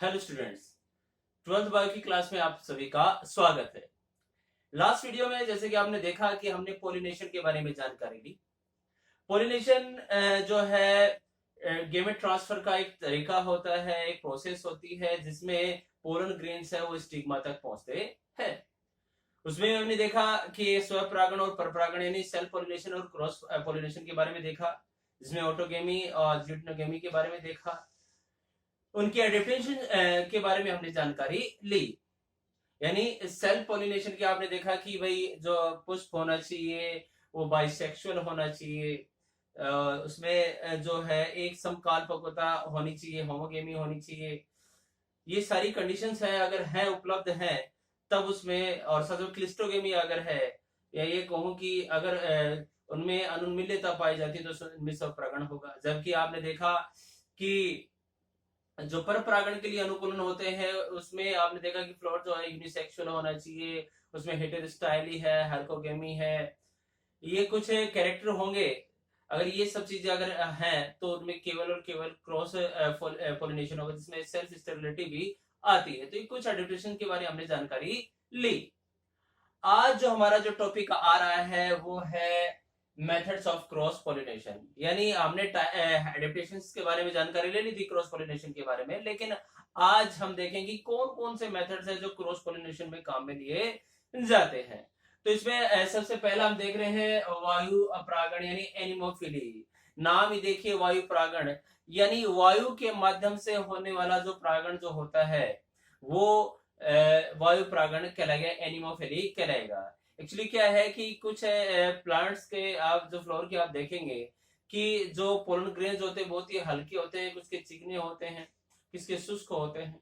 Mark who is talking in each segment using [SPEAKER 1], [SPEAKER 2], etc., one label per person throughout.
[SPEAKER 1] Hello students, 12th bio की class में आप सभी का स्वागत है। लास्ट वीडियो में जैसे कि आपने देखा कि हमने पोलिनेशन के बारे में जानकारी ली। पोलिनेशन जो है गेमेट ट्रांसफर का एक तरीका होता है, एक प्रोसेस होती है जिसमें पोलन ग्रेन्स है वो स्टिग्मा तक पहुंचते हैं। उसमें हमने देखा कि स्वपरागण और परपरागण यानी सेल्फ पोलिनेशन और क्रॉस पोलिनेशन के बारे में देखा, जिसमें ऑटोगेमी और ज्यूटोगेमी के बारे में देखा। उनकी एडेप्टेशन के बारे में हमने जानकारी ली। यानी सेल्फ पोलिनेशन की आपने देखा कि भाई जो पुष्प होना चाहिए वो बाइसेक्सुअल होना चाहिए, उसमें जो है एक समकालपकता होनी चाहिए, होमोगेमी होनी चाहिए। ये सारी कंडीशंस है, अगर है उपलब्ध है तब उसमें, और साथ क्लिस्टोगेमी अगर है, या ये कहूं कि अगर उनमें अनुमिल्यता पाई जाती है तो उनमें सब प्रागण होगा। जबकि आपने देखा कि जो पर परागण के लिए अनुकूलन होते हैं उसमें आपने देखा कि फ्लोर जो है यूनिसेक्सुअल होना चाहिए, उसमें हेटेरोस्टाइली है, हाइकोगेमी है, ये कुछ कैरेक्टर होंगे। अगर ये सब चीजें अगर हैं तो उनमें केवल और केवल क्रॉस पोलिनेशन होगा, जिसमें सेल्फ स्टेबिलिटी भी आती है। तो ये कुछ एडेप्टेशन के बारे में हमने जानकारी ली। आज जो हमारा जो टॉपिक आ रहा है वो है मेथड्स ऑफ क्रॉस पोलिनेशन। यानी हमने एडेप्टेशन के बारे में जानकारी ले ली थी क्रॉस पोलिनेशन के बारे में, लेकिन आज हम देखेंगे कौन कौन से मेथड्स हैं जो क्रॉस पोलिनेशन में काम में लिए जाते हैं। तो इसमें सबसे पहला हम देख रहे हैं वायु अपरागण यानी एनिमोफिली। नाम ही देखिए, वायु परागण यानी वायु के माध्यम से होने वाला जो परागण जो होता है वो वायु परागण कहलाएगा, एनिमोफिली कहलाएगा। एक्चुअली क्या है कि कुछ प्लांट्स के आप जो फ्लोर के आप देखेंगे कि जो पोलन ग्रेन्स होते हैं बहुत ही हल्के होते हैं, कुछ के चिकने होते हैं, किसके शुष्क होते हैं।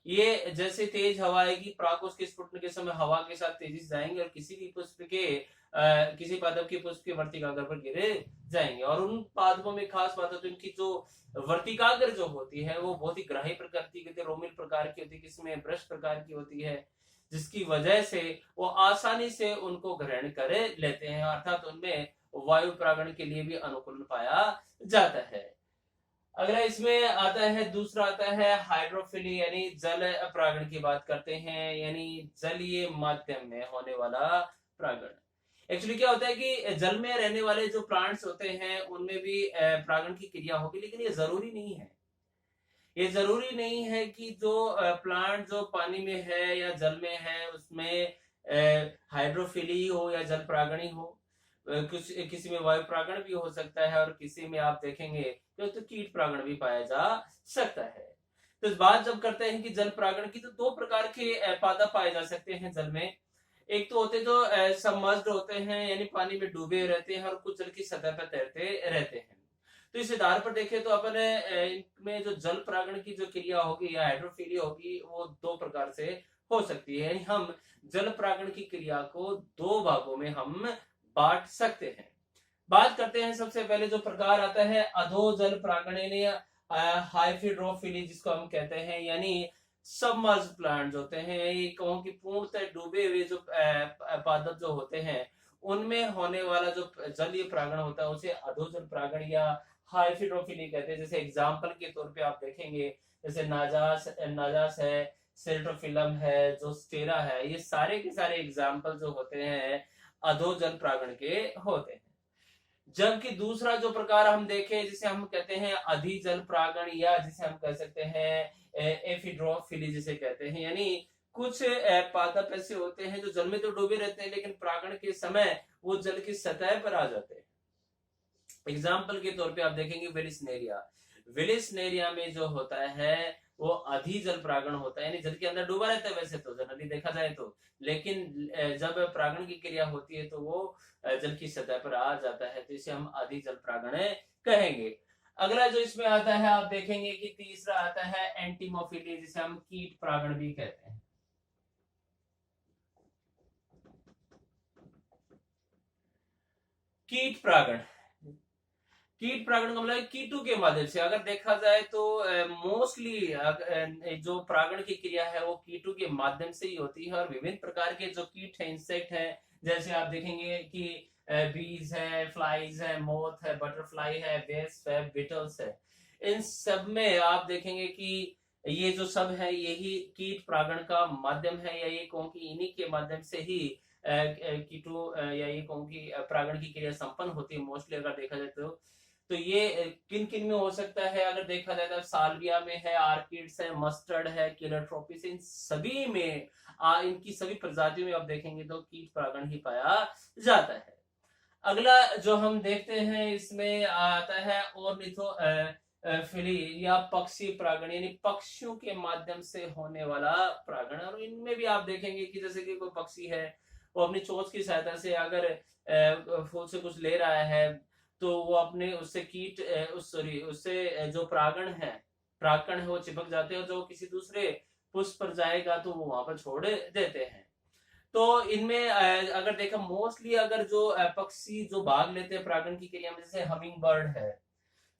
[SPEAKER 1] ये जैसे तेज हवा आएगी, परागकोश के स्फुटन के समय हवा के साथ तेजी से जाएंगे और किसी भी पुष्प के किसी पादप के पुष्प के वर्तिकाग्र पर गिरे जाएंगे। और उन पादपों में खास बात है तो इनकी जो वर्तिकाग्र जो होती है वो बहुत ही ग्राही प्रकृति की, रोमिल प्रकार की होती है, किसमें ब्रश प्रकार की होती है, जिसकी वजह से वो आसानी से उनको ग्रहण कर लेते हैं, अर्थात उनमें वायु परागण के लिए भी अनुकूलन पाया जाता है। अगला इसमें आता है, दूसरा आता है हाइड्रोफिली यानी जल परागण की बात करते हैं, यानी जलीय माध्यम में होने वाला परागण। एक्चुअली क्या होता है कि जल में रहने वाले जो प्लांट्स होते हैं उनमें भी परागण की क्रिया होगी, लेकिन ये जरूरी नहीं है। ये जरूरी नहीं है कि जो प्लांट जो पानी में है या जल में है उसमें हाइड्रोफिली हो या जल परागणी हो। कुछ किसी में वायु परागण भी हो सकता है और किसी में आप देखेंगे तो कीट परागण भी पाया जा सकता है। तो इस बात जब करते हैं कि जल परागण की, तो दो प्रकार के पादप पाए जा सकते हैं जल में। एक तो होते जो सबमर्ज्ड होते हैं यानी पानी में डूबे रहते हैं और कुछ जल की सतह पर तैरते रहते हैं। तो इस आधार पर देखें तो अपन इनमें जो जल परागण की जो क्रिया होगी या हाइड्रोफिली होगी वो दो प्रकार से हो सकती है। यानी हम जल परागण की क्रिया को दो भागों में हम बांट सकते हैं। बात करते हैं, सबसे पहले जो प्रकार आता है अधो जल परागण यानी हाइड्रोफिली जिसको हम कहते हैं, यानी सबमर्ज प्लांट्स होते हैं, ये कहूं कि पूर्णतः डूबे हुए जो पादप जो होते हैं उनमें होने वाला जो जलीय परागण होता है उसे अधोजल परागण या हाइड्रोफिली कहते हैं। जैसे एग्जांपल के तौर पे आप देखेंगे जैसे नाजास है, सेल्टोफिलम है, जो स्टेरा है, ये सारे के सारे एग्जाम्पल जो होते हैं अधोजल परागण के होते हैं। जबकि दूसरा जो प्रकार हम देखें जिसे हम कहते हैं अधिजल परागण या जिसे हम कह सकते हैं एफिड्रोफिली जिसे कहते हैं, यानी कुछ पादप ऐसे होते हैं जो जल में तो डूबे रहते हैं लेकिन परागण के समय वो जल की सतह पर आ जाते हैं। एग्जाम्पल के तौर पे आप देखेंगे वेलिसनेरिया। वेलिसनेरिया में जो होता है वो अधिजल परागण होता है, यानी जल के अंदर डूबा रहता है वैसे तो जनरली देखा जाए तो, लेकिन जब परागण की क्रिया होती है तो वो जल की सतह पर आ जाता है, तो इसे हम अधिजल परागण कहेंगे। अगला जो इसमें आता है आप देखेंगे कि तीसरा आता है एंटीमोफिली जिसे हम कीट परागण भी कहते हैं। कीट परागण, कीट परागण का मतलब कीटों के माध्यम से अगर देखा जाए तो मोस्टली जो परागण की क्रिया है वो कीटों के माध्यम से ही होती है। और विभिन्न प्रकार के जो कीट है, इंसेक्ट है, जैसे आप देखेंगे कि बीज है, फ्लाइज है, मोथ है, बटरफ्लाई है, वेस्प है, बिटल्स है, इन सब में आप देखेंगे कि ये जो सब है यही कीट परागण का माध्यम है, या ये कहूं कि इन्हीं के माध्यम से ही कीटों या ये कहूं कि परागण की क्रिया संपन्न होती है मोस्टली अगर देखा जाए तो ये किन किन में हो सकता है अगर देखा जाए तो साल्विया में है, आर्किड्स है, मस्टर्ड है, केलोट्रोपिस, इन सभी में इनकी सभी प्रजातियों में आप देखेंगे तो कीट परागण ही पाया जाता है। अगला जो हम देखते हैं इसमें आता है ऑर्निथो फिली या पक्षी परागण, यानी पक्षियों के माध्यम से होने वाला परागण। और इनमें भी आप देखेंगे कि जैसे कि कोई पक्षी है वो अपनी चोंच की सहायता से अगर फूल से कुछ ले रहा है तो वो अपने उससे कीट उससे जो परागण है वो चिपक जाते हैं, जो किसी दूसरे पुष्प पर जाएगा तो वो वहां पर छोड़ देते हैं। तो इनमें अगर देखा मोस्टली अगर जो पक्षी जो भाग लेते हैं परागण की क्रिया में, जैसे हमिंग बर्ड है,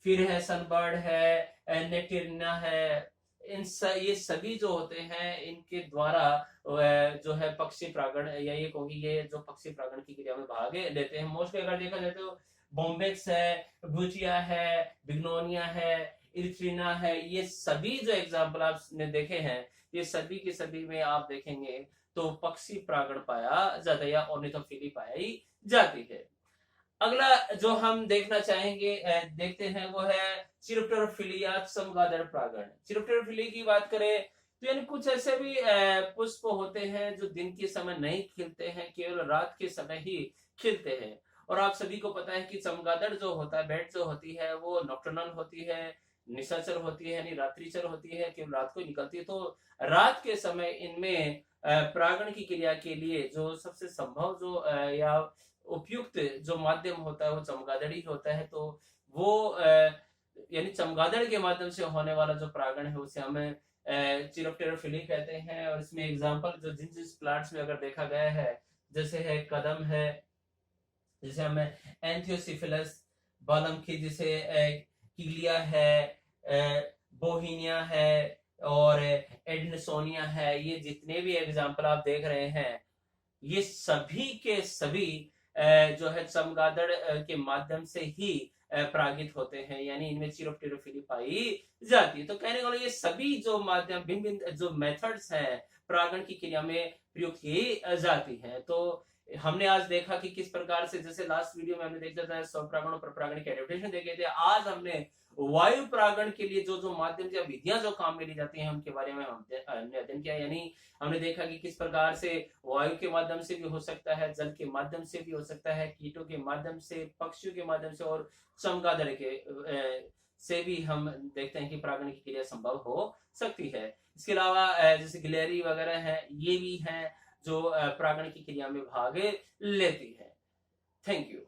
[SPEAKER 1] फिर है सनबर्ड है, नेटिरना है, ये सभी जो होते हैं इनके द्वारा जो है पक्षी परागण या ये कहूंगी ये जो पक्षी परागण की क्रिया में भाग लेते हैं। मोस्टली अगर देखा जाए तो बॉम्बेक्स है, बुचिया है, बिग्नोनिया है, इरिथ्रिना है, ये सभी जो एग्जाम्पल आपने देखे हैं ये सभी के सभी में आप देखेंगे तो पक्षी परागण पाया जाता है या ऑर्निथोफिली पाई जाती है। अगला जो हम देखना चाहेंगे देखते हैं वो है चिरोप्टेरोफिली या चमगादड़ परागण। चिरोप्टेरोफिली की बात करें तो यानी कुछ ऐसे भी पुष्प होते हैं जो दिन के समय नहीं खिलते हैं, केवल रात के समय ही खिलते हैं। और आप सभी को पता है कि चमगादड़ जो होता है, बैट जो होती है वो नॉक्टर्नल होती है, निशाचर होती है, यानी रात्रिचर होती है, केवल रात को ही निकलती है। तो रात के समय इनमें परागण की क्रिया के लिए जो सबसे संभव जो या उपयुक्त जो माध्यम होता है वो चमगादड़ ही होता है। तो वो यानी चमगादड़ के माध्यम से होने वाला जो परागण है उसे हमें चिरोप्टेरोफिली कहते हैं। और इसमें एग्जांपल जो जिन जिन प्लांट्स में अगर देखा गया है जैसे है कदम है, जैसे हमें एंथियोसिफिलस, बालम की जैसे कीलिया है, बोहिनिया है और एडनसोनिया है, ये जितने भी एग्जांपल आप देख रहे हैं ये सभी के सभी जो है चमगादड़ के माध्यम से ही परागित होते हैं, यानी इनमें चिरोप्टेरोफिली पाई जाती है। तो कहने वाला ये सभी जो माध्यम भिन्न भिन्न जो मेथड्स हैं परागण की क्रिया में प्रयुक्त की जाती है। तो हमने आज देखा कि किस प्रकार से, जैसे लास्ट वीडियो में हमने देखा था स्वपरागण और परपरागण के एडेप्टेशन देखे थे, आज हमने वायु परागण के लिए जो जो माध्यम या विधियां जो काम में ली जाती हैं उनके बारे में हमने अध्ययन किया। यानी हमने देखा कि किस प्रकार से वायु के माध्यम से भी हो सकता है, जल के माध्यम से भी हो सकता है, कीटों के माध्यम से, पक्षियों के माध्यम से और चमगादड़ के से भी हम देखते हैं कि परागण की क्रिया संभव हो सकती है। इसके अलावा जैसे गिलहरी वगैरह है, ये भी हैं जो परागण की क्रिया में भाग लेती है। Thank you.